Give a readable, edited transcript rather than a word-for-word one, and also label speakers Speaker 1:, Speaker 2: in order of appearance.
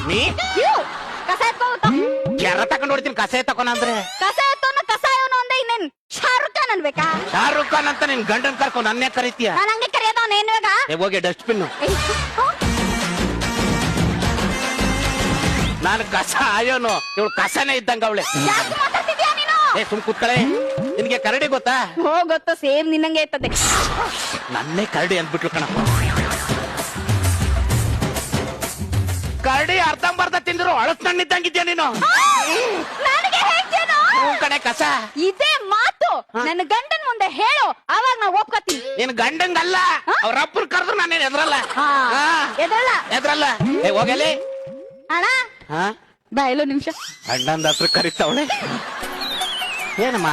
Speaker 1: ನೀ
Speaker 2: ಕಸ ಎತ್ಕೋತ
Speaker 1: ಕೆರ ತಕೊಂಡ್ ಹೊಡಿತೀನಿ ಕಸ ತಕೊಂಡ್ರೆ.
Speaker 2: ಕಸ ಎತ್ತೋನ ಕಸಾಯವನು ಅಂದೆ ಇನ್ನೇನ್ ಶಾರುಖ್ ಖಾನ್ ಅನ್ಬೇಕಾ?
Speaker 1: ಶಾರುಖ್ ಖಾನ್ ಅಂತ ನಿನ್ ಗಂಡನ್ ಕರ್ಕೊಂಡು ನನ್ನೇ ಕರಿತೀಯ?
Speaker 2: ನಾನು ಹಂಗೆ ಕರೆಯೋದವನ ಏನ್ ಇವಾಗ?
Speaker 1: ಹೋಗಿ ಡಸ್ಟ್ಬಿನ್. ನಾನು ಕಸ ಆಯೋನು, ಇವಳು ಕಸನೇ ಇದ್ದಂಗ ಅವಳೆ.
Speaker 2: ಜಾಸ್ತಿ ಮಾತಾಡ್ತಿದ್ಯಾ ನೀನು?
Speaker 1: ಸುಮ್ ಕೂತ್ಕಳೆ. ನಿನ್ಗೆ ಕರಡಿ ಗೊತ್ತಾ?
Speaker 2: ಗೊತ್ತು, ಸೇಮ್ ನಿನ್ನಂಗೆ ಇರ್ತದೆ.
Speaker 1: ನನ್ನೇ ಕರಡಿ ಅಂದ್ಬಿಟ್ಲು ಕಣ. ಕರಡಿ ಅರ್ಧಂಬರ್ಧ ತಿಂದ್ರು ಅಳಸ್ನಣ್ಣಿದ್ದಂಗಿದ್ಯಾ ನೀನು?
Speaker 2: ನನಗೆ ಹೇಳ್ತೇನೋ?
Speaker 1: ಕಡೆ ಕಸ.
Speaker 2: ಇದೇ ಮಾತು ನನ್ನ ಗಂಡನ್ ಮುಂದೆ ಹೇಳು, ಅವಾಗ ನಾ ಒಪ್ಕೋತೀನಿ.
Speaker 1: ನಿನ್ ಗಂಡಂಗಲ್ಲ, ಅವ್ರ ಅಪ್ಪರ್ ಕರೆದ್ರು ನಾನೇನ್ ಎದ್ರಲ್ಲ.
Speaker 2: ಎದ್ರಲ್ಲ
Speaker 1: ಎದ್ರಲ್ಲ. ಹೋಗಲಿ
Speaker 2: ಅಣ್ಣ. ಬಾ ಎಲ್ಲೋ ನಿಮಿಷ.
Speaker 1: ಅಣ್ಣಂದ ಹತ್ರ ಕರಿತಾವಳೆ. ಏನಮ್ಮ